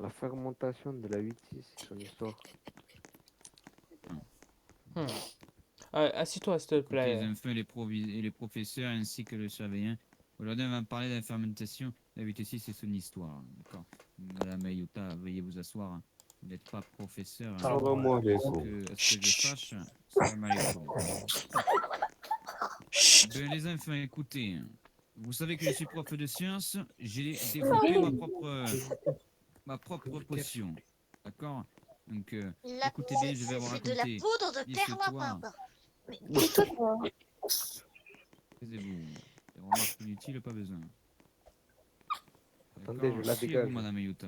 La fermentation de la 8-6, c'est son histoire. Assis-toi, s'il te Écoutez les plaît. enfants et les professeurs ainsi que le surveillant. Aujourd'hui, on va parler de la fermentation. La 8-6, c'est son histoire. D'accord. Madame Ayuta, veuillez vous asseoir. Vous n'êtes pas professeur. Salam À alaikum. ce que je sache, salam alaikum. Ben, les enfants, écoutez. Vous savez que je suis prof de sciences. J'ai développé ma propre potion. D'accord. Donc, écoutez bien, je vais vous C'est de la raconter poudre de l'histoire. perlimpinpin. Taisez-vous. Des remarques inutiles, pas besoin. Attendez, je D'accord. la Asseyez-vous, dégage. Madame Ayuta.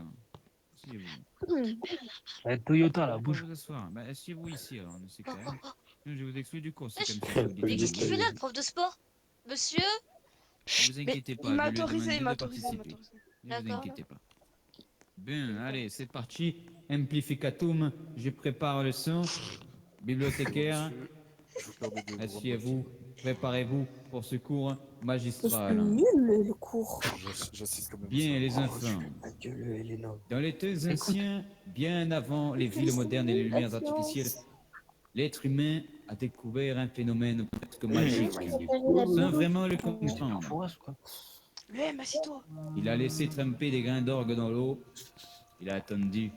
Asseyez-vous. Toyota là, Pourquoi bouge. vous asseoir? Bah, asseyez-vous ici, alors, dans ces Oh, cas. oh, oh. Sinon, je vais vous exclure du cours, c'est comme Wesh, ça que vous mais dites qu'est-ce qu'il fait là, vous. le prof de sport? Monsieur? Ne vous inquiétez Mais pas, il je m'a lui ai autorisé, demandé il m'a de autorisé, il m'a participer. autorisé. Ne vous D'accord. inquiétez pas. Bien, allez, c'est parti. Amplificatum, je prépare le son. Bibliothécaire, Monsieur, je vous permets de vous rendre asseyez-vous, préparez-vous pour ce cours C'est magistral. nul le cours. J'assiste quand même. Bien, les Oh, enfants. ta gueule, Elena. Dans les temps anciens, bien avant les villes modernes et les lumières artificielles, l'être humain a découvert un phénomène presque magique, sans vraiment le comprendre. Fourasse, quoi. Lem, assis-toi. Il a laissé tremper des grains d'orgue dans l'eau, il a attendu,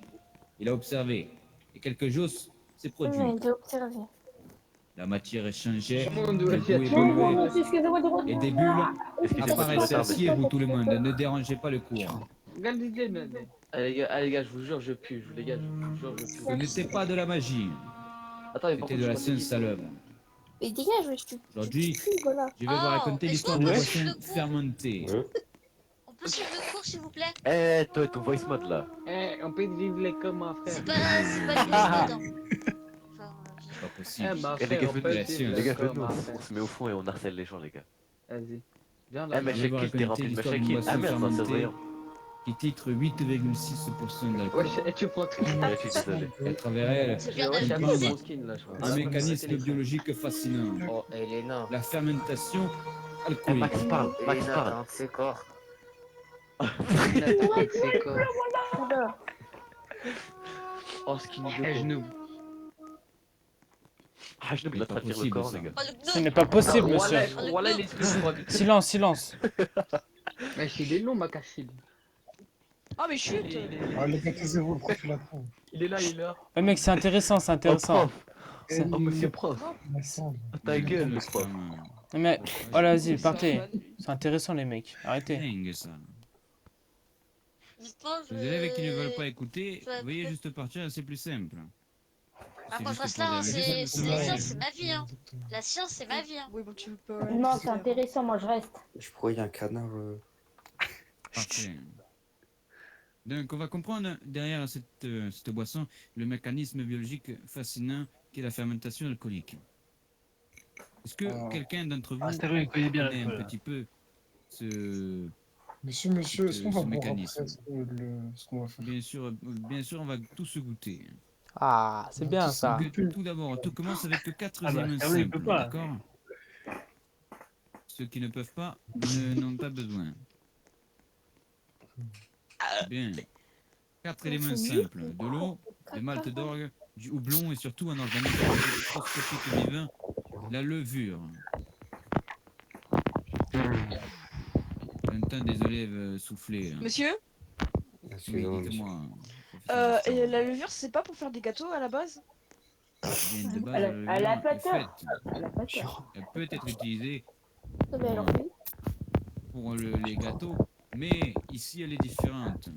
il a observé, et quelque chose s'est produit. J'ai observé. La matière changeait, Tout le monde le doit goût faire évoluait, et des bulles Excusez-moi, apparaissaient. c'est Asseyez-vous tout le monde, ne dérangez pas le cours. Regardez maintenant. les gars, je vous jure, je pue, je vous les gars, je vous jure, je Ce pue. n'était pas de la magie, Attends, mais par c'était contre, de la je crois science à l'œuvre. Mais dégage, Aujourd'hui, voilà. je vais vous raconter est-ce l'histoire qu'on de peut boissons suivre le cours? fermentées. On peut suivre le cours, s'il vous plaît? Eh, toi, ton voice mode là. Eh, on peut vivre les comme un frère. C'est pas du mode, hein. Enfin, C'est pas Eh, possible. ma Eh, les frère, gars, on peut venez, vivre les gars, comme venez-nous, un on frère. se met au fond et on harcèle les gens, les gars. Vas-y. Viens Eh, là. mais Je vais vous Shakil, t'es raconter rempli de l'histoire d'une Shakil. boisson Ah merde, ça, c'est fermentée voyant. qui titre 8,6% d'alcool. Wesh, tu prends tout. Ouais, je suis désolé. Et à travers elle, c'est bien Ouais, j'ai un comprendre d'abuser. gros skin là, je crois. un mécanisme biologique fascinant, Oh, Elena. la fermentation Eh, alcoolique. Max parle, Max Elena, parle. t'as un de ses corps. Elena, t'as un de ses corps. Oh, skin Eh, de genou. Ah, je C'est il va pas trahir le possible, corps, ça. les gars. Oh, le Ce gnome. n'est pas possible, monsieur. Voilà, il est trop. Silence, silence. Wesh, il est long, ma cassine. Oh, mais chut. Ah, les gars, taisez-vous, le prof, il attend. Il est là, il est là. Ouais, mec, c'est intéressant, c'est Oh, intéressant. prof. Oh, monsieur prof. Alexandre. Oh, ta gueule, le prof. Mais, voilà, vas-y, partez. C'est intéressant, les mecs. Arrêtez. Dingue, ça. Dites-moi, je... Les élèves qui ne veulent pas écouter, je vais veuillez peut-être- juste partir, c'est plus simple. Ah, C'est moi, je juste reste pour là, hein, des- c'est juste la pour- science, c'est ma vie, hein. La science, c'est ma vie, hein. Oui, bon, tu veux pas. Non, c'est intéressant, moi je reste. Je crois qu'il y a un canard. Parfait. Donc, on va comprendre derrière cette boisson le mécanisme biologique fascinant qui est la fermentation alcoolique. Est-ce que quelqu'un d'entre vous Stéréo, il connaît bien connaît un l'alcool. petit peu ce... Monsieur, est-ce qu'on va ce boire mécanisme. après ce qu'on va faire? Bien sûr, on va tous se goûter. Ah, c'est bien ça. Donc, tout d'abord, tout commence avec 4 Ah bah, éléments Stéréo, il peut simples, pas. d'accord? Ceux qui ne peuvent pas n'ont pas besoin. Bien. 4 éléments simples. De l'eau, des maltes d'orgue, du houblon et surtout un organisme microscopique vivant, la levure. J'entends des élèves souffler. Là. Monsieur, Oui, dites-moi. et la levure, c'est pas pour faire des gâteaux à la base? Bien, de base, Elle a levure pas est tort. faite. Elle a pas tort. Elle peut être utilisée Mais alors, oui. pour les gâteaux, mais ici elle est différente.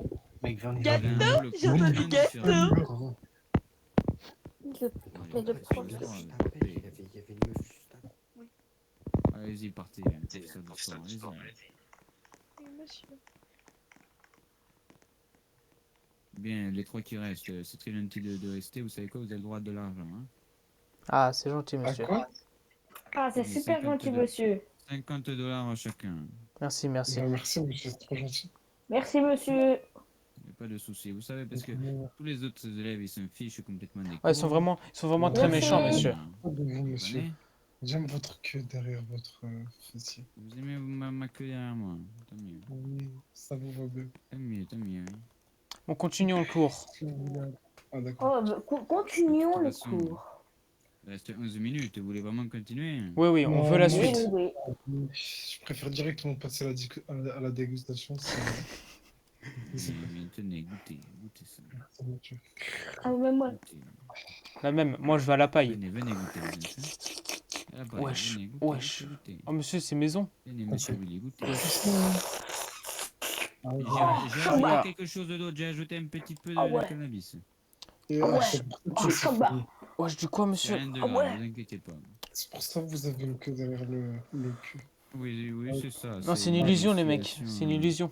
Mec, viens, on y va. Gâteau. Elle a un rôle J'ai entendu complètement gâteau. différent. Les deux profs. Il y avait une meuf juste avant. Allez-y, partez. Professeur d'histoire, allez-y. Oui, monsieur. Bien, les 3 qui restent, c'est très gentil de rester. Vous savez quoi, vous avez le droit de l'argent. Hein. Ah, c'est gentil, À monsieur. quoi? Ah, c'est Oui, super 50 gentil, de- monsieur. $50 chacun. Merci, merci. Merci, monsieur, c'est trop gentil. Merci, monsieur. Il n'y a pas de souci. Vous savez, parce que tous les autres élèves, ils s'en fichent complètement des Ouais, ils sont vraiment très Merci. méchants, monsieur. De vous, monsieur. Comprenez. J'aime votre queue derrière votre fessier. Vous aimez ma queue derrière moi. Tant mieux. Oui, ça vous va bien. Tant mieux, tant mieux. Oui. On continue en cours. Ah, d'accord. Oh, bah, continuons De le toute façon, cours. Il reste 11 minutes, vous voulez vraiment continuer? Oui, oui, on Non, veut la non, Oui, suite. oui, oui. Je préfère directement passer à à la dégustation. C'est Mais tenez, goûtez, goûtez ça. c'est bon, tu- Ah, même moi. Goûtez. La même, moi je vais à la paille. Venez, venez goûter, les enfants. Ah bah, Wesh, venez, goûtez, wesh. goûtez, goûtez. Oh monsieur, c'est maison. Venez, monsieur Willy, goûtez. Ah, Et ouais. J'ai Ah, ajouté bah. quelque chose d'autre, j'ai ajouté un petit peu de, Ah de ouais. cannabis. Et, Ah ouais. c'est pour ça que Oh, c'est samba. fini. Wesh, du quoi C'est monsieur? rien de Ah grave, ouais. ne vous inquiétez pas. C'est pour ça que vous avez le queue derrière le cul. Oui, oui, c'est ça. Non, c'est une illusion les mecs. hallucination, C'est une illusion.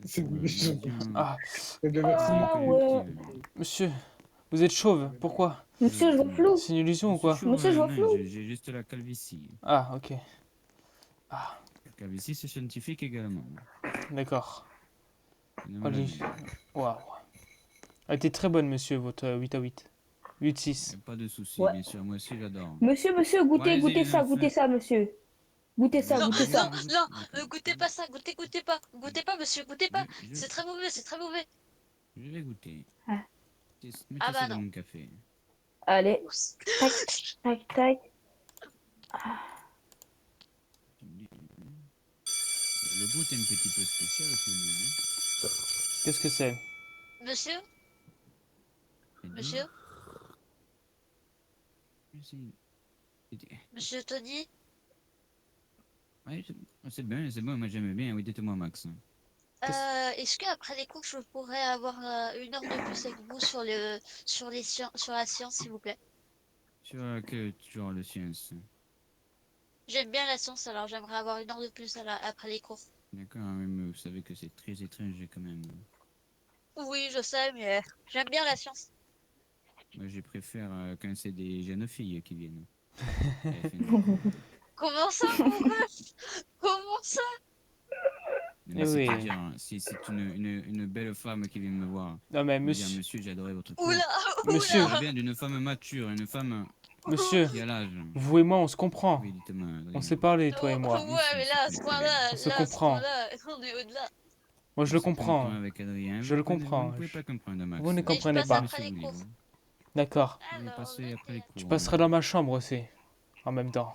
C'est une illusion. Ah, Eh bien, merci. Ah ouais. monsieur, vous êtes chauve, pourquoi? Monsieur, je vois flou. C'est une illusion ou quoi? Monsieur, je vois flou. J'ai juste la calvitie. Ah, ok. Ah, La calvitie, c'est scientifique également. d'accord. C'est une Allez. maladie. Waouh. Elle était très bonne monsieur, votre 8 à 8. 8-6. Y a pas de souci, Ouais. bien sûr, moi aussi j'adore. Monsieur, Ouais, allez-y, goûtez les ça, enfants. goûtez ça, monsieur. Goûtez ça, Non, goûtez ça. non, non, goûtez pas ça, goûtez pas, monsieur, goûtez pas. C'est très mauvais, c'est très mauvais. Je vais goûter. Ah. Mettez Ah bah ça dans non. mon café. Allez, tac, tac, tac. Le goût est un petit peu spécial tout de même. Qu'est-ce que c'est? Monsieur, Hein. monsieur, Merci. monsieur Tony, Ouais, c'est bon, moi j'aime bien. Oui, dites-moi, Max. est-ce qu'après les cours, je pourrais avoir 1 heure de plus avec vous sur sur la science, s'il vous plaît? Sur que genre le science. J'aime bien la science, alors j'aimerais avoir 1 heure de plus après les cours. D'accord, mais vous savez que c'est très étrange quand même. Oui, je sais, mais j'aime bien la science. Moi, je préfère quand c'est des jeunes filles qui viennent. Comment ça, pourquoi? Comment ça? Mais Eh oui. c'est-à-dire, si c'est une belle femme qui vient me voir, Non mais me dire, monsieur, monsieur, j'ai adoré votre cours. Oula, Monsieur. J'aimerais bien d'une femme mature, une femme monsieur, qui a l'âge. vous et moi on se comprend. Oui, dites-moi. On s'est parlé, toi et Oh, moi. ouais, mais là, à ce point-là, On se là, à ce comprend. point-là, on est au-delà. Moi je le comprends. Avec Adrien. Je le Vous ne comprends. pouvez pas comprendre, Max. Vous ne Mais je comprenez passe pas. après les cours. D'accord. Vous Alors, passez après les cours. Tu passeras dans ma chambre aussi. En même temps.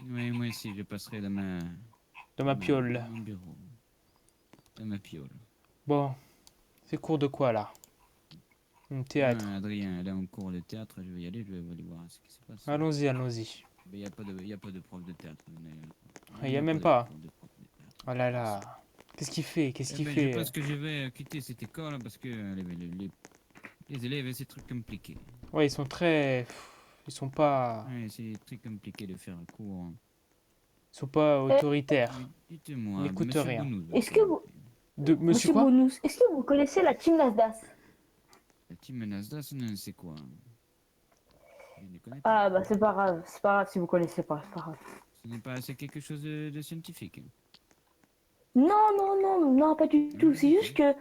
Oui, moi aussi, je passerai dans Dans ma piole. Dans mon bureau. Dans ma piole. Bon. C'est cours de quoi là? Théâtre. Ah, Adrien, elle est en cours de théâtre, je vais y aller, je vais aller voir ce qui se passe. Allons-y, allons-y. Il n'y a pas de prof de théâtre. Il y a même pas. de prof de théâtre. Oh là là. Qu'est-ce qu'il fait? Qu'est-ce qu'il Je fait? pense que je vais quitter cette école parce que les élèves, c'est très compliqué. Ouais, ils sont très... Ils sont pas... Ouais, c'est très compliqué de faire un cours. Ils sont pas autoritaires. Oui, dites-moi, Il n'écoute monsieur rien. Bounous, Est-ce que vous, De... Monsieur monsieur quoi? Bonous, est-ce que vous connaissez la team Nasdaq? La team Nasdaq, non, c'est quoi? Je ne connais pas. Ah bah c'est pas grave si vous connaissez pas, c'est pas grave. Ce n'est pas, c'est quelque chose de scientifique. Non, pas du tout. C'est juste que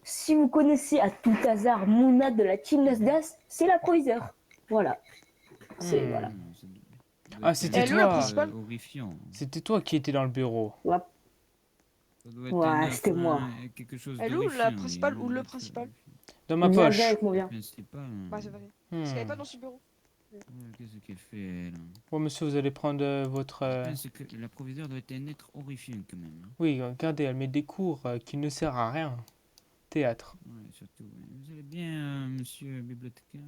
si vous connaissez à tout hasard Mouna de la team Nasdaq, c'est la proviseur. Voilà. C'est Hmm. voilà. Ah, c'était Elle est où, la toi. principale Horrifiant. C'était toi qui étais dans le bureau. Ouais. Ça doit être Ouais, un c'était enfant, moi. Quelque chose Elle est où, la d'horrifiant, principale oui, ou le très principal? horrifiant. Dans ma Viens, poche. viens avec moi, viens. Mais c'est pas. Bah, c'est pas vrai. Hmm. Parce qu'elle est pas dans son bureau. Qu'est-ce qu'elle fait là? Bon, monsieur, vous allez prendre votre... Je pense que la proviseure doit être un être horrifiant quand même. Hein. Oui, regardez, elle met des cours qui ne servent à rien. Théâtre. Ouais, surtout. Ouais. Vous allez bien, monsieur bibliothécaire?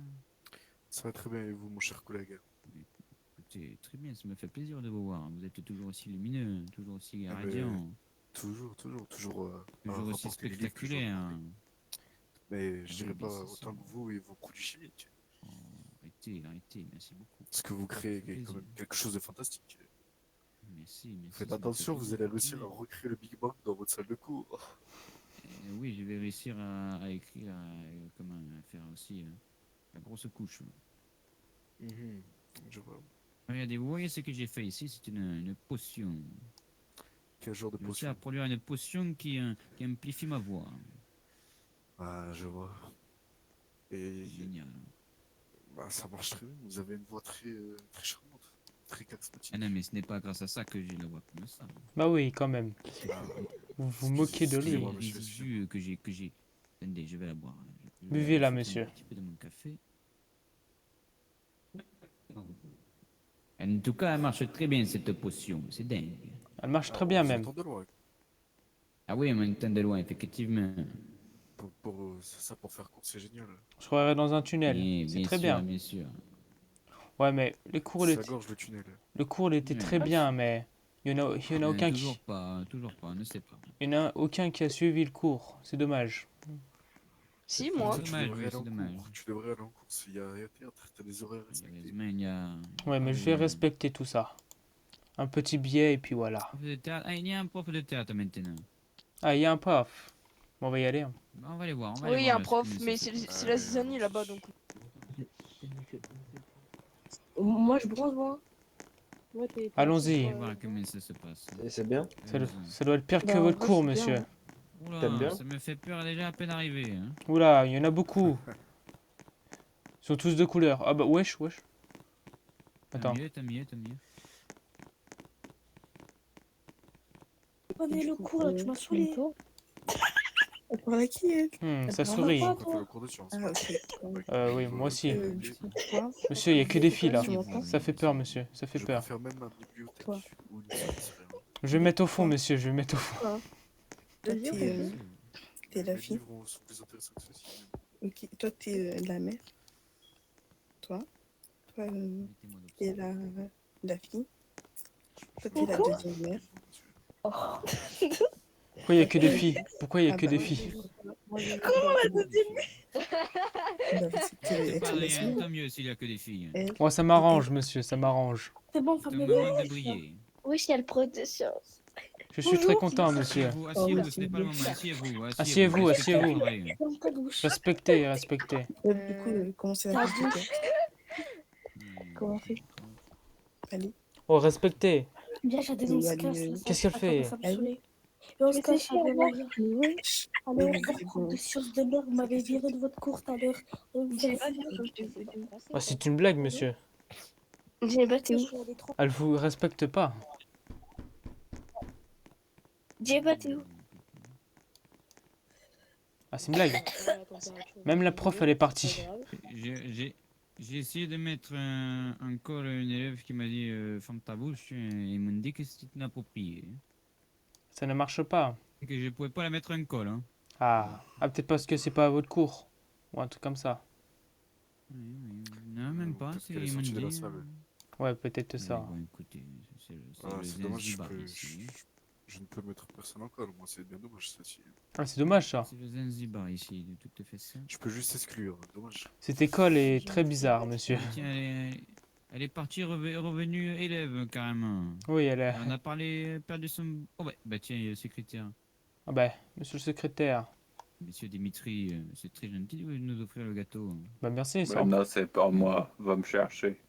Ça va très bien et vous, mon cher collègue? Écoutez, très bien, ça me fait plaisir de vous voir. Vous êtes toujours aussi lumineux, toujours aussi Ah, mais radiant, Toujours. toujours à aussi rapporter les livres que je spectaculaire. rapporte. Mais je dirais Oui, pas c'est ça. autant que vous et vos produits chimiques. Oh, arrêtez, merci beaucoup. Parce que vous créez Ça fait quand même plaisir. quelque chose de fantastique. Merci. Faites ça me fait attention, vous plaisir. allez réussir à Oui. recréer le Big Bang dans votre salle de cours. Oui, je vais réussir à écrire, comment faire aussi la grosse couche. Je vois. Regardez, vous voyez ce que j'ai fait ici, c'est une potion. Quel genre de Je réussi à potion? produire une potion qui amplifie ma voix. Ah, je vois. Et Génial. bah, ça marche très bien. Vous avez une voix très charmante, très charismatique. Ah non, mais ce n'est pas grâce à ça que j'ai la voix comme ça. Bah oui, quand même. Ah, Vous vous moquez de lui. Excusez-moi, Les monsieur, bijoux que j'ai Attendez, je vais la boire. Buvez là, Je vais monsieur. Un petit peu de mon café. En tout cas, elle marche très bien cette potion, c'est dingue. Elle marche très bien On même. s'entend de loin. Ah oui, on m'entend de loin, effectivement. Ça pour faire court, c'est génial. Je croirais dans un tunnel. Oui, C'est bien très sûr, bien. bien sûr. Ouais, mais Ça gorge le tunnel. le cours il était très Ouais. bien, mais il y en a aucun Toujours qui, pas, on ne sait pas. il y en a aucun qui a suivi le cours. C'est dommage. Si, moi. Tu Dommage, devrais oui, aller c'est en dommage. cours. Tu devrais aller en cours. Il y a théâtre, t'as des horaires respectés. Heureusement, il y a... Ouais, mais je vais respecter tout ça. Un petit billet et puis voilà. Prof de théâtre. Ah, il y a un prof de théâtre maintenant. Ah, il y a un prof. Bon, on va y aller, hein. Bah, on va aller voir. On va Oui, aller il y a voir un là, prof, comment mais ça se c'est passe. la zizanie là-bas donc. Moi, je bronze, moi. Allons-y. On va voir comment ça se passe. Et c'est bien. Ça doit être pire que Bah, en votre vrai, cours, c'est bien, monsieur. hein. Oula, T'aimes bien ça me fait peur déjà à peine arrivé. Hein. Oula, il y en a beaucoup. Ils sont tous de couleur. Ah bah, wesh. Attends. Tant mieux. Prenez le cours, là, tu m'as saoulé. On parle à qui elle Ça sourit. On fait le cours de sciences. Ah, ok. Oui, moi aussi. Du coup, toi, Monsieur, il y a que des filles là. tu m'entends Ça fait peur, monsieur. Ça fait Je peur. préfère même ma bibliothèque Toi. ou une salle, c'est rien. Je vais mettre au fond, monsieur. Je vais mettre au fond. Toi, t'es la Les fille. livres sont plus intéressants que ceci. Ok. Toi, t'es la mère. Toi, t'es la fille. Toi, t'es la deuxième mère. Pourquoi il y a que des filles? Pourquoi il y a que des filles? Comment la deuxième mère C'est pas rien, tant mieux s'il y a que des filles. Moi, ça m'arrange, monsieur. Ça m'arrange. C'est bon, C'est un fermez moment de briller. Oui, c'est le prof de sciences. Je suis très content, monsieur. Asseyez-vous, ce n'est pas le moment. Asseyez-vous. Asseyez-vous, asseyez-vous. Travail. Ferme ta bouche. Respectez. Du coup, comment c'est la vie? Comment on fait? Allez. Oh, respectez. Bien, j'ai des Oui, handicapes. allez, Qu'est-ce qu'elle fait? Ça me saoulait. Et on se cache à voir. Alors, votre prof de sciences de l'heure, vous m'avez viré de votre cours tout à l'heure. Ah, c'est une blague, monsieur. J'ai battu où? Elle vous respecte pas. J'ai battu où? Ah, c'est une blague. Même la prof, elle est partie. J'ai essayé de mettre un col à une élève qui m'a dit ferme ta bouche et ils m'ont dit que c'était inapproprié. Ça ne marche pas. Et que je pouvais pas la mettre un col. Hein. Ah, peut-être parce que c'est pas à votre cours. Ou un truc comme ça. Non, même pas. Peut-être C'est qu'elle est ils m'ont sortie de la dit, salle. Ouais, peut-être ça. Bon, écoutez, c'est C'est dommage, Zanzibar ici. je ne peux mettre personne en col. Moi, c'est bien dommage, celle-ci. Ah, c'est dommage ça. C'est le Zanzibar ici, de tout à fait ça. Je peux juste exclure, dommage. Cette école est très bizarre, monsieur. Tiens, elle est partie revenue élève carrément. Oui, elle est. On a parlé, perdu son. Oh bah tiens, il y a le secrétaire. Ah bah, monsieur le secrétaire. Monsieur Dimitri, c'est très gentil de nous offrir le gâteau. Bah merci, ça. Non, c'est pas moi. Va me chercher.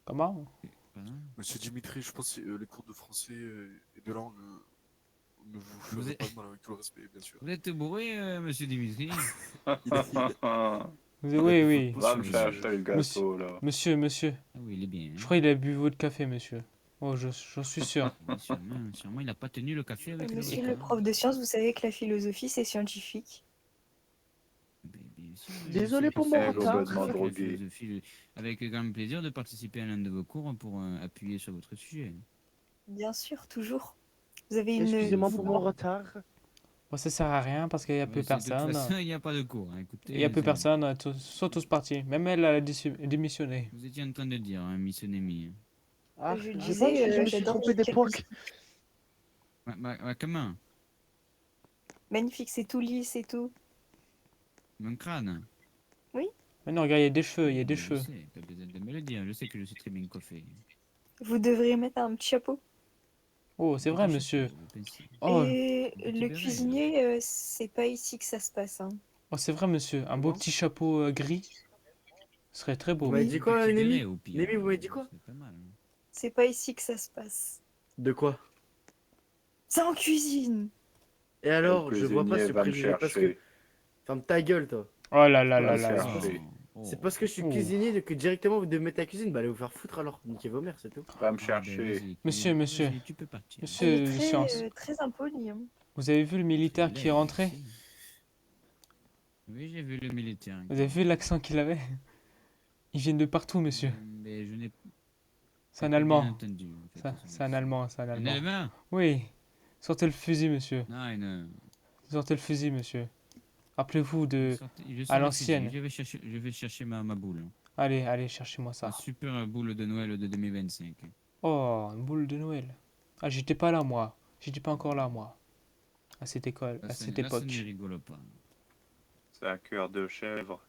Comment? Monsieur Dimitri, je pense que les cours de français et de langue ne vous ferez pas de mal avec tout le respect, bien sûr. Vous êtes bourré, monsieur Dimitri? Oui. Va me chercher le gâteau, là. Monsieur. Ah oui, il est bien. Je crois qu'il a bu votre café, monsieur. Oh, j'en suis sûr. Sûrement, il n'a pas tenu le café avec Monsieur le prof de sciences, vous savez que la philosophie, c'est scientifique. Désolé pour mon retard. Avec grand plaisir de participer à l'un de vos cours pour appuyer sur votre sujet. Bien sûr, toujours. Vous avez une... Excusez-moi pour mon retard. Bon, ça sert à rien parce qu'il n'y a plus personne. De toute façon, il n'y a pas de cours. Hein. Écoutez, Il n'y a plus personne, ils sont tous partis. Même elle a démissionné. Vous étiez en train de dire, hein, Miss Onemi. Ah, Je je disais, me suis j'adore trompé d'époque. Comment? Magnifique, c'est tout lisse, c'est tout. Mon crâne? Oui. Mais non, regarde, il y a des cheveux, Je sais, pas besoin de me le dire. Je sais que je suis très bien coiffé. Vous devriez mettre un petit chapeau. Oh, c'est vrai, monsieur. Oh, Et le cuisinier, c'est pas ici que ça se passe. Hein. oh c'est vrai, monsieur. Un beau petit chapeau gris. Ce serait très beau. Vous m'avez dit quoi, Némi? Némi, vous m'avez dit quoi? C'est pas ici que ça se passe. De quoi? C'est en cuisine. Et alors, Le je vois pas ce cuisinier va me préjugé parce que... chercher. Ferme ta gueule, toi. Oh là là là Va me là là. chercher. C'est parce que je suis Oh. cuisinier que directement vous devez mettre la cuisine. Bah allez vous faire foutre alors. Niquez vos mères, c'est tout. Va me chercher. Monsieur. Tu peux partir. Monsieur Elle est de science. très impolie. Hein. Vous avez vu le militaire qui est rentré? Oui, j'ai vu le militaire. Vous avez vu l'accent qu'il avait? Ils viennent de partout, monsieur. Mais je n'ai C'est un pas bien Allemand. entendu. En fait, C'est un Allemand, c'est un Un Allemand. Allemand? Oui. Sortez le fusil, monsieur. Nein. Sortez le fusil, monsieur. Rappelez-vous de... Je à sors le l'ancienne. fusil. Je vais chercher ma boule. Allez, allez, cherchez-moi Ma ça. super boule de Noël de 2025. Oh, une boule de Noël. Ah, j'étais pas là, moi. J'étais pas encore là, moi. À cette école, à cette Là, ça époque. ne rigole pas. C'est un cœur de chèvre.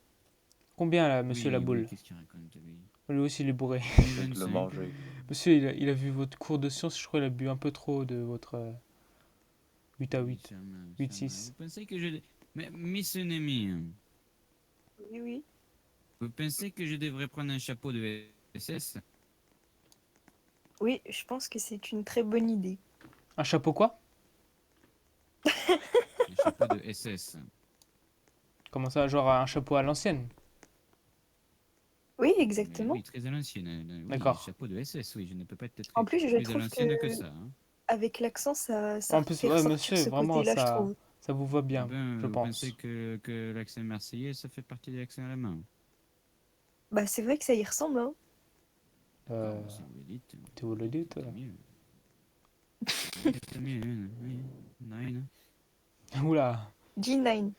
Combien, là, monsieur la boule? Qu'est-ce qu'il raconte, lui? Lui aussi, il est bourré. Je vais te le manger. Monsieur, il a vu votre cours de sciences. Je crois qu'il a bu un peu trop de votre 8 à 8. 8-6. Vous pensez que je... Mais, Miss Enemy, Oui, oui. vous pensez que je devrais prendre un chapeau de SS? Oui, je pense que c'est une très bonne idée. Un chapeau quoi? Un chapeau de SS. Comment ça, genre un chapeau à l'ancienne? Oui, exactement. Oui, très à l'ancienne. Oui, D'accord. Chapeau de SS, oui, je ne peux pas être très, En plus, je plus à trouve l'ancienne que que ça. Hein. avec l'accent, ça En plus, fait ouais, ressortir monsieur, ce vraiment, côté-là, je trouve. ça vous va bien, Ben, je vous pense. pensez que l'accent marseillais, ça fait partie de l'accent allemand? Bah, c'est vrai que ça y ressemble, hein. Si vous le dites. Tu vous le dites? C'est mieux. C'est mieux, oui. Nine. Oula. G9.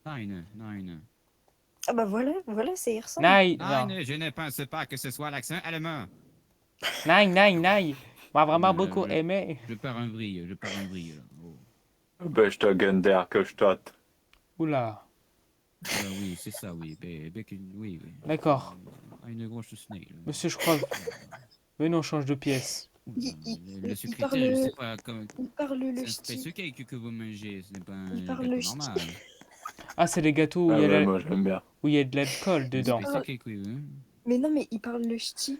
Nine. Ah bah voilà, ça y ressemble. Nine, non. Nine, je ne pense pas que ce soit l'accent allemand. Nine. Moi, vraiment Non, beaucoup aimé. Je pars en vrille, là. Oh. Beste der Stadt. Oula. Oui, c'est ça, oui. Oui. D'accord. Une grosse snail. Monsieur, je crois. Venez, on change de pièce. Le secrétaire, parle- je sais pas comment. Il parle le C'est un ch'ti. space cake que vous mangez, ce n'est pas un Il parle gâteau le normal. Ah, c'est les gâteaux où Ah il y a ouais, moi j'aime bien. où il y a de l'alcool dedans. Space cake, oui. Mais non, mais il parle le ch'ti.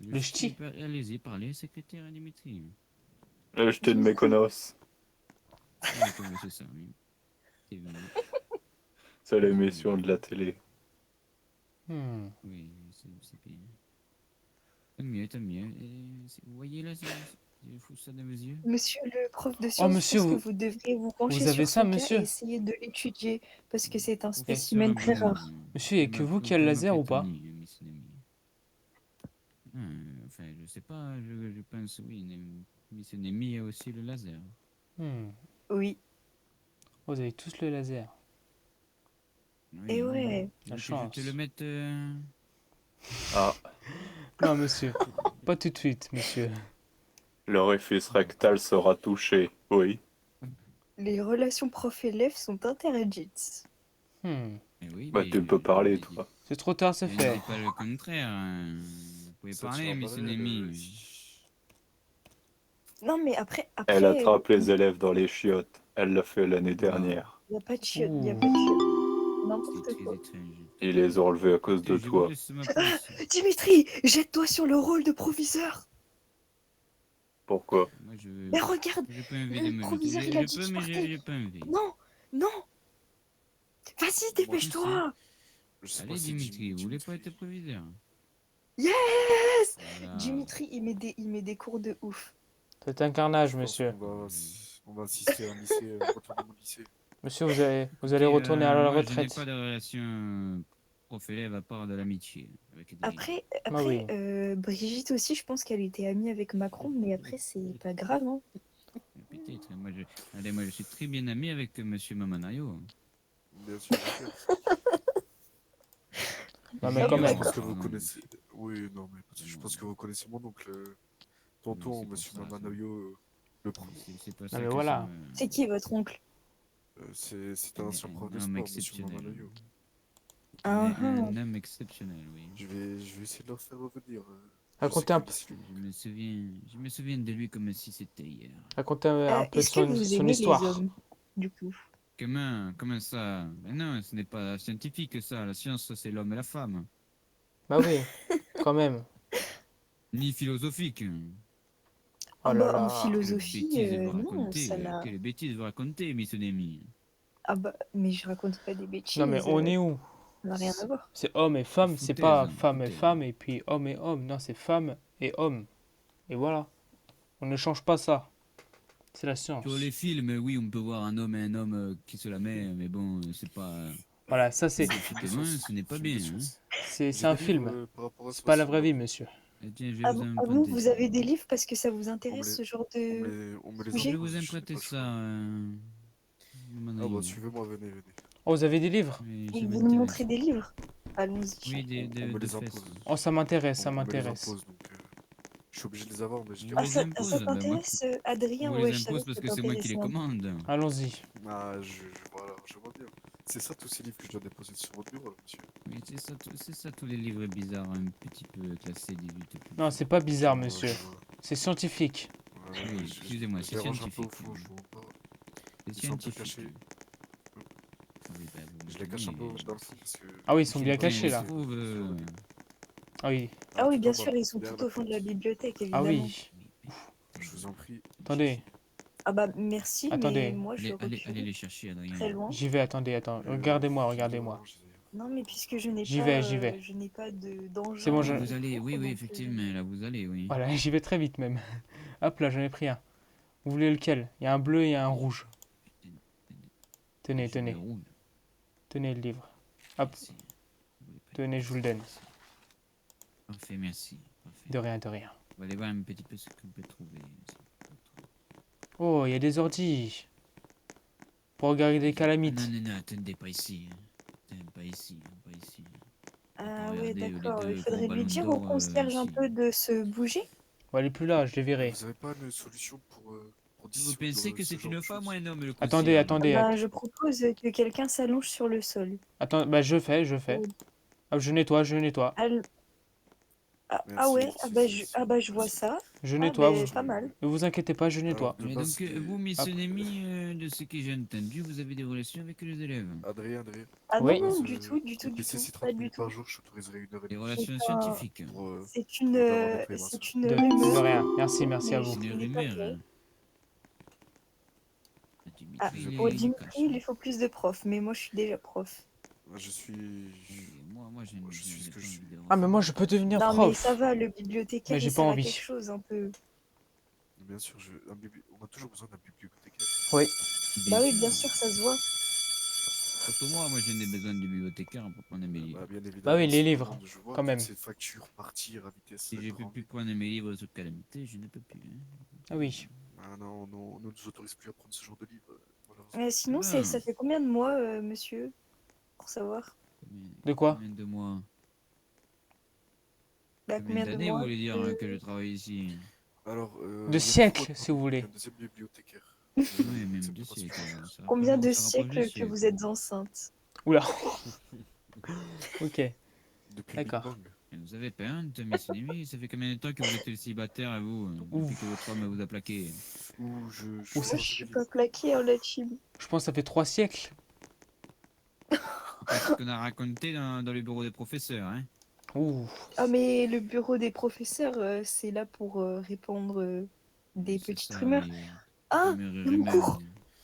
Le ch'ti. Allez-y, parlez, secrétaire à Dimitri. Le jeté de Méconos. Oui, c'est ça, oui. C'est vrai. C'est l'émission de la télé. Oui, c'est bien. Tant mieux. Vous voyez là, je fous ça dans vos yeux. Monsieur le prof de sciences, monsieur, je pense vous- que vous devriez vous pencher vous avez sur ça, son cas monsieur et essayer de l'étudier, parce que c'est un spécimen très rare. Monsieur, il y a que vous qui avez le laser ou pas? Enfin, je sais pas, je pense, oui, Miss Enemy a aussi le laser. Oui. Vous avez tous le laser. Oui. Et ouais. La Donc, chance. je te le mette... Ah, Non, monsieur. Pas tout de suite, monsieur. l'orifice rectal sera touché. Oui. Les relations prof-élève sont interdites. Oui, Bah, tu peux parler, toi. C'est trop tard, c'est Je fait. ne dis pas le contraire. Hein. Vous pouvez Ça parler, tire Miss pas, Enemy. Non, mais après, Elle attrape les élèves dans les chiottes. Elle l'a fait l'année dernière. il n'y a pas de chiottes, il n'y a pas de chiottes. N'importe C'est quoi. très étrange. Ils les ont relevés à cause de Je vous toi. laisse ma place. Dimitri, jette-toi sur le rôle de proviseur. Pourquoi? Moi, Mais regarde, je peux envie de le me proviseur, il a dit qu'il partait. j'ai pas envie. Non. Vas-y, dépêche-toi. Je sais Allez, pas si Dimitri, vous voulez pas être proviseur? Yes. Voilà. Dimitri, il met des cours de ouf. C'est un carnage, je pense monsieur. qu'on va assister à un lycée, retourner au lycée. Monsieur, vous allez retourner à la moi, retraite. Je n'ai pas de relation prof-élève à part de l'amitié. avec Edwige. Après, oui. Brigitte aussi, je pense qu'elle était amie avec Macron, mais après, c'est pas grave, hein. Peut-être. Moi, je suis très bien ami avec Monsieur Mamanayo. Bien sûr. Non, mais quand Je même. pense que vous connaissez. Oui, non, mais je pense que vous connaissez mon oncle. Tonton, monsieur Mamanayo, le prof. Non, mais voilà. C'est qui votre oncle? C'est un ancien prof de sport, monsieur Mamanayo. Un homme exceptionnel, oui. Je vais essayer de leur faire revenir. Racontez un peu. Je me souviens de lui comme si c'était hier. Racontez un peu Est-ce que vous son aimez histoire. les hommes, du coup? Comment ça? Mais non, ce n'est pas scientifique ça. La science, c'est l'homme et la femme. Bah oui, quand même. Ni philosophique. Oh là là. En philosophie, non, ça Quelle n'a... quelle bêtise vous racontez, Miss Enemy. Ah bah, mais je raconte pas des bêtises. Non, mais on est où? Ça n'a rien à voir. C'est homme et femme, c'est Foutaise, pas hein, femme et foutaise. femme et puis homme et homme. Non, c'est femme et homme. Et voilà. On ne change pas ça. C'est la science. Sur les films, oui, on peut voir un homme et un homme qui se la met, mais bon, c'est pas. Voilà, ça c'est Scientifiquement, ce n'est pas bien. Hein. c'est un film. C'est pas la vraie vie, monsieur. Et tiens, je vais Ah vous bon, emprunter vous ça. avez des livres parce que ça vous intéresse ce genre de On me les Je sujet vais vous emprunter ça. Ah bah si moi venez, venez. Oh, vous avez des livres? Oui, Vous ça nous m'intéresse. montrez des livres? Allons-y. Oui, On me de les fesses. impose. Oh, ça m'intéresse, ça On me les m'intéresse. impose, donc je suis obligé de les avoir, mais je Vous dirais. Ah, les ça impose, ça ben moi, t'intéresse, Adrien? vous Ouais, les je savais impose que parce ça que c'est moi qui les t'intéressait. commande. Allons-y. Ah, voilà, je vois bien. C'est ça tous ces livres que je dois déposer sur votre bureau, là, monsieur. Oui, c'est ça tous les livres bizarres, un petit peu classés 18 Non, c'est pas bizarre, Je vois, monsieur. je vois. C'est scientifique. Oui, excusez-moi, je c'est les range un peu au scientifique. fond, je vois pas. C'est Ils sont un peu scientifique. cachés. Oui, ben, vous Je les cache un peu m'étonnez. dans le fond parce que. Ah oui, ils sont Je bien les cachés là. trouve, Ah oui. Ah oui, bien tout en sûr, bas. ils sont Derrière tout la au fond de la porte. bibliothèque, Ah évidemment. oui. Je vous en prie. Attendez. Ah bah merci, mais Attendez. moi je allez recule les chercher, Adrien. très loin. J'y vais, attendez, attends. Regardez-moi, regardez-moi. Non, mais puisque je n'ai J'y pas, vais, j'y vais. je n'ai pas C'est d'engin. bon, Là, vous allez, oui, oui, effectivement, là, vous allez, oui. Voilà, j'y vais très vite même. Hop là, j'en ai pris un. Vous voulez lequel? Il y a un bleu et un rouge. Tenez, Je tenez. le roule. Tenez le livre. Hop. Merci. Vous voulez pas- Tenez, je vous le donne. Parfait, merci. Parfait. De rien, de rien. On va aller voir un petit peu ce qu'on peut trouver. Oh, il y a des ordis. Pour regarder des calamites. Non, non, non, attendez, pas ici. Hein. Attendez, pas ici, pas ici. Ah ouais, Regardez, les d'accord. deux Il faudrait gros lui ballons dire au d'or, concierge un ici. peu de se bouger. Ouais, elle est plus là, je les verrai. Vous avez pas une solution pour Vous dissoudre pensez que ce c'est genre une de femme choses ou un homme, le Attendez, concierge attendez. Bah, je propose que quelqu'un s'allonge sur le sol. Attends, bah je fais. Hop, je nettoie, je nettoie. Ah, Merci, ah ouais, merci, ah bah je vois ça. Je Ah nettoie. bah, Vous... pas mal. Ne vous inquiétez pas, je nettoie. Mais donc, vous, Miss Nemi, de ce que j'ai entendu, vous avez des relations avec les élèves. Adrien. Ah Oui. non, non, du tout, Si 30 pas du minutes tout. par jour, je t'autoriserai une heure et Des demie. relations C'est scientifiques. C'est une, c'est une De rumeur. rien. Merci, merci à mais vous. ce Une n'est pas rumeur. vrai. Hein. Ah, Dimitri, pour il Dimitri, cache. il lui faut plus de profs, mais moi je suis déjà prof. Je suis. Moi, je suis ce que je suis. Ah, mais moi je peux devenir Non, mais prof. ça va, le bibliothécaire, Mais j'ai il pas sert à envie. quelque chose un peu. Bien sûr, on a toujours besoin d'un bibliothécaire. Oui. Bah oui, bien sûr, ça se voit. Surtout moi, je n'ai besoin de bibliothécaire pour prendre mes livres. Bien évidemment. Bah oui, les c'est livres, vraiment, je vois quand même. Ces factures partir à vitesse. Si je ne peux plus prendre mes livres sous calamité, je ne peux plus. Hein. Ah oui. Ah non, on ne nous autorise plus à prendre ce genre de livres, malheureusement. Sinon, Ah. ça fait combien de mois, monsieur? Pour savoir. De quoi? Combien de mois? Bah, Combien de d'années vous mois voulez dire que je travaille ici? Alors, De siècles, si vous voulez. Un deuxième bibliothécaire. Oui, même de siècles. Combien de Ça rapproche siècles du que vous êtes enceinte? Oula. Ok. Depuis D'accord. Et vous avez pas honte, Miss Nemi? Ça fait combien de temps que vous êtes célibataire, vous, depuis que votre homme vous a plaqué? Où ça? Je suis pas plaquée en la chim. Je pense que ça fait 3 siècles. C'est ce qu'on a raconté dans le bureau des professeurs, hein? Ouh. Ah, mais le bureau des professeurs, c'est là pour répandre des petites rumeurs. Ah, mon cours!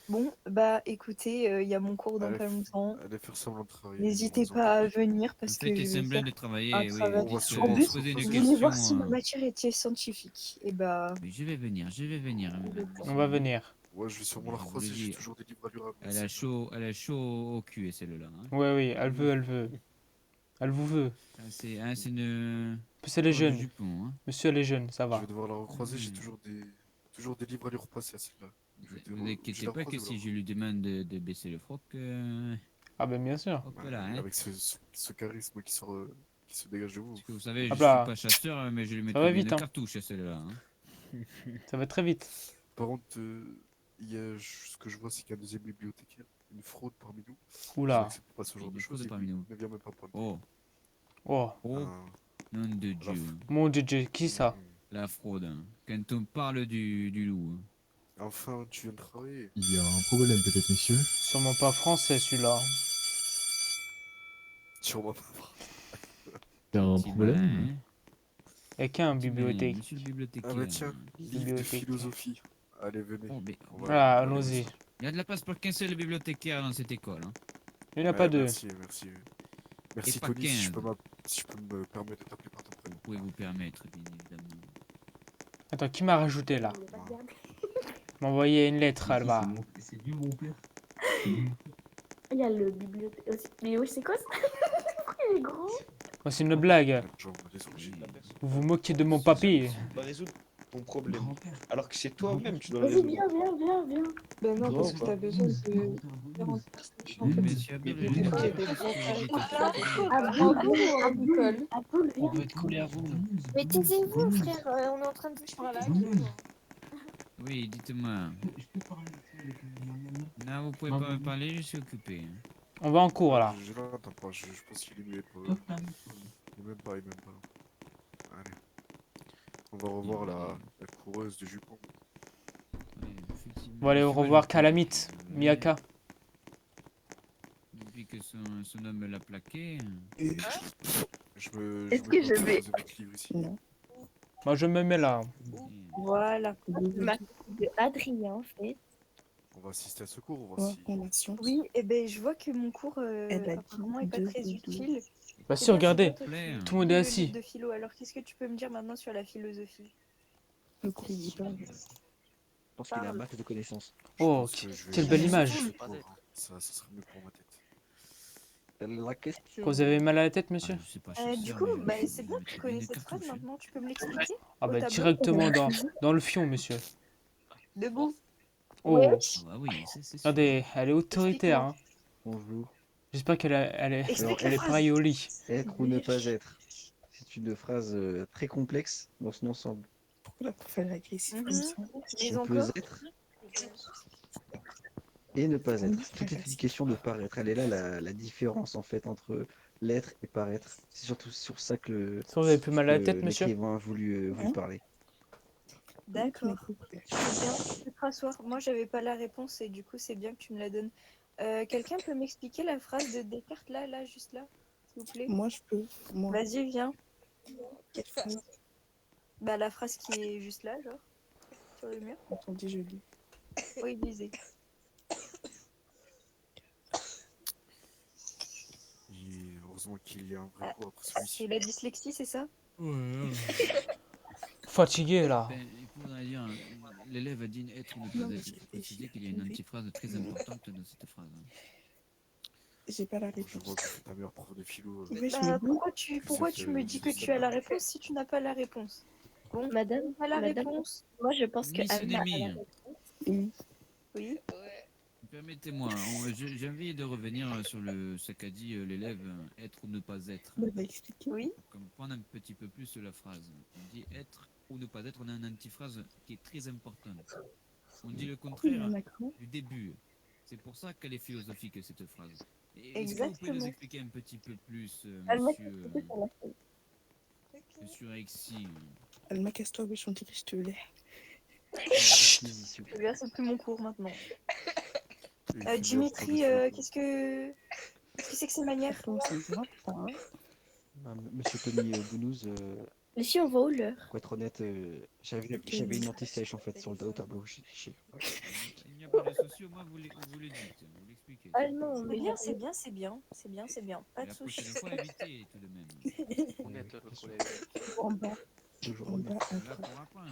Bon, bah écoutez, il y a mon cours dans pas longtemps. Allez faire semblant de travailler. N'hésitez pas à venir parce que Faites je vais semblant faire de travailler, un oui. travail. dites-le. En plus, Posez une vous question. voulez voir si ma matière était scientifique. Et bah, Mais je vais venir. On va venir. Ouais, je vais sûrement la croiser, j'ai toujours des livres à lire. Elle a chaud au cul, celle-là. Hein. Ouais, oui, elle veut. Elle vous veut. C'est une... C'est les jeunes. Jupon, hein. Monsieur, elle est jeune, ça Je va. vais devoir la recroiser, j'ai toujours des livres à lui repasser à celle-là. Ne vous inquiétez pas que si je lui demande de baisser le froc... Ah ben bien sûr. Hop là, hein. Avec ce charisme qui se dégage de vous. Parce que vous savez, je Hop suis là. pas chasseur, mais je lui mets Ça va bien vite, de hein. cartouche à celle-là. Hein. Ça va très vite. Par contre, ce que je vois, c'est qu'il y a un deuxième bibliothécaire, une fraude parmi nous. Oula. C'est pas ce genre de Une fraude choses. parmi nous. Ne viens même pas prendre. Oh. Oh. Nom de Dieu. Mon Dieu, qui ça? La fraude. Hein. Quand on parle du loup. Hein. Enfin, tu viens de travailler. Il y a un problème peut-être, monsieur. Sûrement pas français celui-là. Sûrement pas. Il y a un problème. Et qu'un bibliothèque. Monsieur le bibliothécaire. Ah bah tiens, livre de philosophie. Allez, venez. Voilà, allons-y. Il y a de la place pour qu'un seul bibliothécaire dans cette école. Hein. Il n'y en a pas deux. Merci. Merci pas Tony, si je 15. peux me permettre de t'appeler par ton prénom. Vous pouvez vous permettre, bien évidemment. Attends, qui m'a rajouté là? m'envoyer une lettre, Alba. C'est du mon père. Il y a le bibliothèque aussi. Mais oui, c'est quoi ça? Pourquoi il est grand? Oh, c'est une blague. Vous vous moquez de mon papy. On va résoudre ton problème. Alors que c'est toi-même, tu dois le Vas-y, résoudre. viens. Ben non, parce que t'as besoin de... On veut être collé à vous. Mais taisez-vous, frère, on est en train de discuter. Oui, dites-moi. Non, vous pouvez pas me parler, je suis occupé. On va en cours là. Je l'entends pas, je pense qu'il est muet pour... Il est même pas. Allez. On va revoir la coureuse de jupon. On va aller revoir Calamite, Miyaka. Depuis que son homme l'a plaqué. Je me... Est-ce que je vais... Non. Moi je me mets là. Voilà. Ma de Adrien, en fait. On va assister à ce cours, on va si... Oui, et ben je vois que mon cours apparemment est pas très utile. Bah si, regardez, tout le monde est assis. De philo. Alors qu'est-ce que tu peux me dire maintenant sur la philosophie? Je pense qu'il a un max de connaissances. Oh, quelle belle image. Ça serait mieux pour ma tête. La question... Vous avez mal à la tête, monsieur? Du coup, bah, c'est bien que tu connais cette phrase maintenant. Tu peux me l'expliquer? Ah au bah tableau directement dans le fion, monsieur. Debout. Oh, Ah oui, c'est regardez, elle est autoritaire. Hein. Bonjour. J'espère qu'elle elle est, Alors, elle est pareille au lit. Être ou ne pas être. C'est une phrase très complexe dans son ensemble. Pourquoi la prof elle est agressive comme ça? On peut être et ne pas être. Tout est une question de paraître. Elle est là la différence en fait entre l'être et paraître. C'est surtout sur ça que Vous avez plus mal à la tête, monsieur? l'écrivain a voulu parler. D'accord. C'est bien, tu peux te rasseoir. Moi, j'avais pas la réponse et du coup, c'est bien que tu me la donnes. Quelqu'un peut m'expliquer la phrase de Descartes là, juste là, s'il vous plaît? Moi, je peux. Moi. Vas-y, viens. Quelle phrase? Bah, la phrase qui est juste là, genre, sur le mur. Attendez, je lis. Oui, lisez. Heureusement qu'il y a un vrai cours après celui-ci. C'est la dyslexie, c'est ça? Fatigué là. Ben, il faudrait dire, l'élève a dit être ou ne pas être. Il faut préciser qu'il y a une antiphrase très importante dans cette phrase. J'ai pas la Je réponse. vois que c'est ta meilleure prof de philo. Bah, pourquoi tu me dis que tu as la réponse si tu n'as pas la réponse? Bon, Madame, pas la madame, réponse. moi je pense que Miss Alma a Demi. la réponse. Oui. Permettez-moi, j'ai envie de revenir sur ce qu'a dit l'élève, être ou ne pas être. On va expliquer. Oui. Comprendre un petit peu plus la phrase. On dit être ou ne pas être, on a une antiphrase qui est très importante. On dit le contraire du début. C'est pour ça qu'elle est philosophique, cette phrase. Est-ce que vous pouvez nous expliquer un petit peu plus, monsieur Alexis? Alma, casse-toi, wesh, on dirait que je te l'ai. Eh bien, c'est plus mon cours maintenant. Dimitri, qu'est-ce que c'est que ces manières? Monsieur Tony Bounouz, Les filles, on va où l'heure? pour être honnête, j'avais une anti-sèche en fait sur le tableau. Il n'y a pas de sociaux, moi vous le dites, vous l'expliquez. Ah non, mais bien, c'est bien. Pas de La soucis. prochaine fois, évitez tout de même. Toujours En bas. Là pour apprendre.